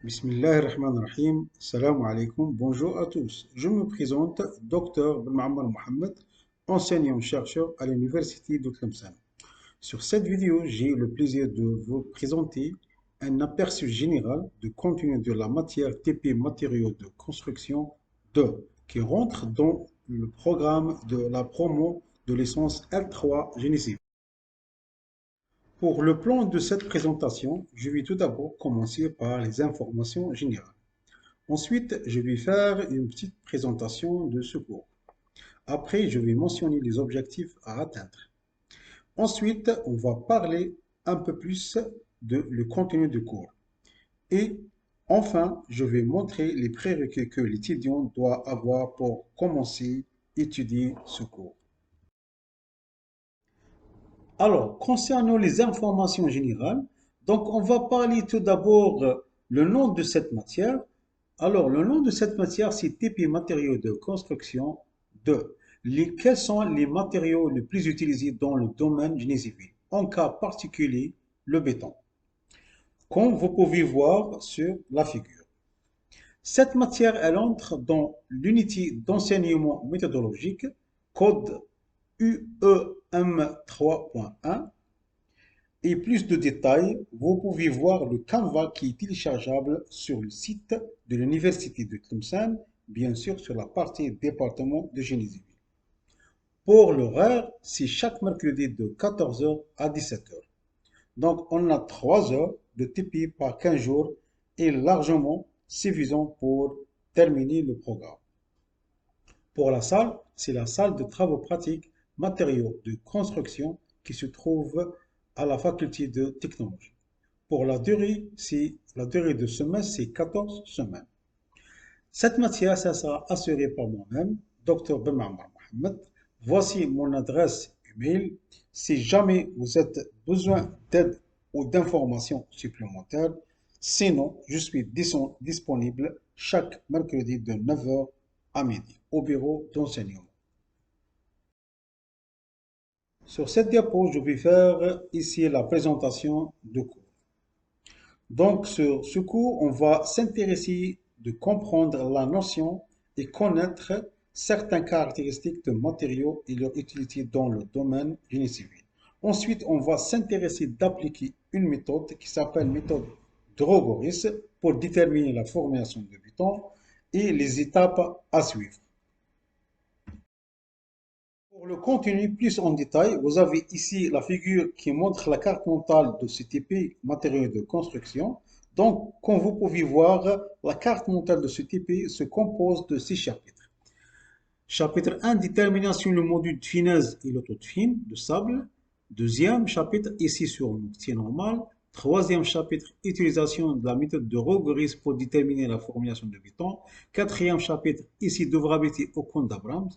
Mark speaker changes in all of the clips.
Speaker 1: Bismillahirrahmanirrahim. Salam alaikum. Bonjour à tous. Je me présente, Dr Belmamar Mohamed, enseignant-chercheur à l'Université de Tlemcen. Sur cette vidéo, j'ai le plaisir de vous présenter un aperçu général du contenu de la matière TP matériaux de construction 2 qui rentre dans le programme de la promo de licence L3 Génie civil. Pour le plan de cette présentation, je vais tout d'abord commencer par les informations générales. Ensuite, je vais faire une petite présentation de ce cours. Après, je vais mentionner les objectifs à atteindre. Ensuite, on va parler un peu plus de le contenu du cours. Et enfin, je vais montrer les prérequis que l'étudiant doit avoir pour commencer à étudier ce cours. Alors, concernant les informations générales, donc on va parler tout d'abord le nom de cette matière. Alors, le nom de cette matière, c'est TP matériaux de construction 2. Quels sont les matériaux les plus utilisés dans le domaine génie civil? En cas particulier, le béton. Comme vous pouvez voir sur la figure. Cette matière, elle entre dans l'unité d'enseignement méthodologique, code UEM 3.1. Et plus de détails, vous pouvez voir le Canva qui est téléchargeable sur le site de l'Université de Tlemcen, bien sûr sur la partie département de génie civil. Pour l'horaire, c'est chaque mercredi de 14h à 17h. Donc on a 3 heures de TP par 15 jours et largement suffisant pour terminer le programme. Pour la salle, c'est la salle de travaux pratiques matériaux de construction qui se trouve à la faculté de technologie. Pour la durée de semestre, c'est 14 semaines. Cette matière, ça sera assurée par moi-même, Dr Belmamar Mohamed. Voici mon adresse email. Si jamais vous avez besoin d'aide ou d'informations supplémentaires, sinon, je suis disponible chaque mercredi de 9h à midi au bureau d'enseignement. Sur cette diapo, je vais faire ici la présentation du cours. Donc, sur ce cours, on va s'intéresser de comprendre la notion et connaître certaines caractéristiques de matériaux et leur utilité dans le domaine génie civil. Ensuite, on va s'intéresser d'appliquer une méthode qui s'appelle méthode Drogoris pour déterminer la formation de béton et les étapes à suivre. Pour le contenu plus en détail, vous avez ici la figure qui montre la carte mentale de ce TP matériaux de construction. Donc, comme vous pouvez voir, la carte mentale de ce TP se compose de 6 chapitres. Chapitre 1, détermination du module de finesse et l'auto de fine de sable. Deuxième chapitre, ici sur le mortier normal. Troisième chapitre, utilisation de la méthode de Rogoris pour déterminer la formulation de béton. Quatrième chapitre, ici d'ouvrabilité au compte d'Abrams.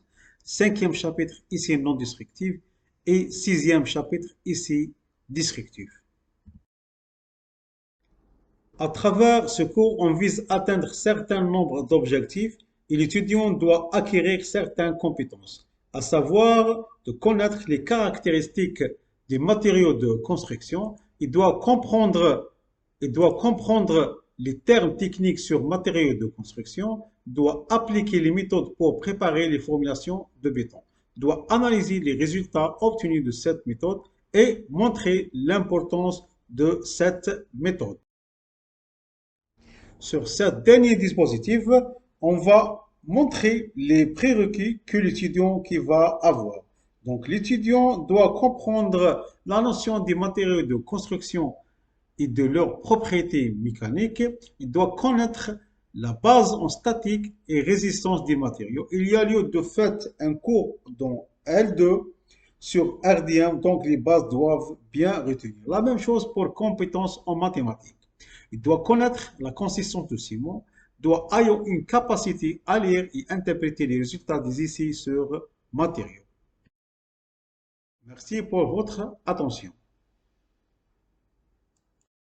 Speaker 1: Cinquième chapitre, ici non destructif. Et sixième chapitre, ici destructif. À travers ce cours, on vise à atteindre certain nombre d'objectifs et l'étudiant doit acquérir certaines compétences, à savoir de connaître les caractéristiques des matériaux de construction, il doit comprendre les termes techniques sur matériaux de construction, doit appliquer les méthodes pour préparer les formulations de béton, doit analyser les résultats obtenus de cette méthode et montrer l'importance de cette méthode. Sur ce dernier dispositif, on va montrer les prérequis que l'étudiant va avoir. Donc l'étudiant doit comprendre la notion des matériaux de construction et de leurs propriétés mécaniques. Il doit connaître la base en statique et résistance des matériaux. Il y a lieu de fait un cours dans L2 sur RDM, donc les bases doivent bien retenir. La même chose pour compétences en mathématiques. Il doit connaître la consistance de ciment, doit avoir une capacité à lire et interpréter les résultats des essais sur matériaux. Merci pour votre attention.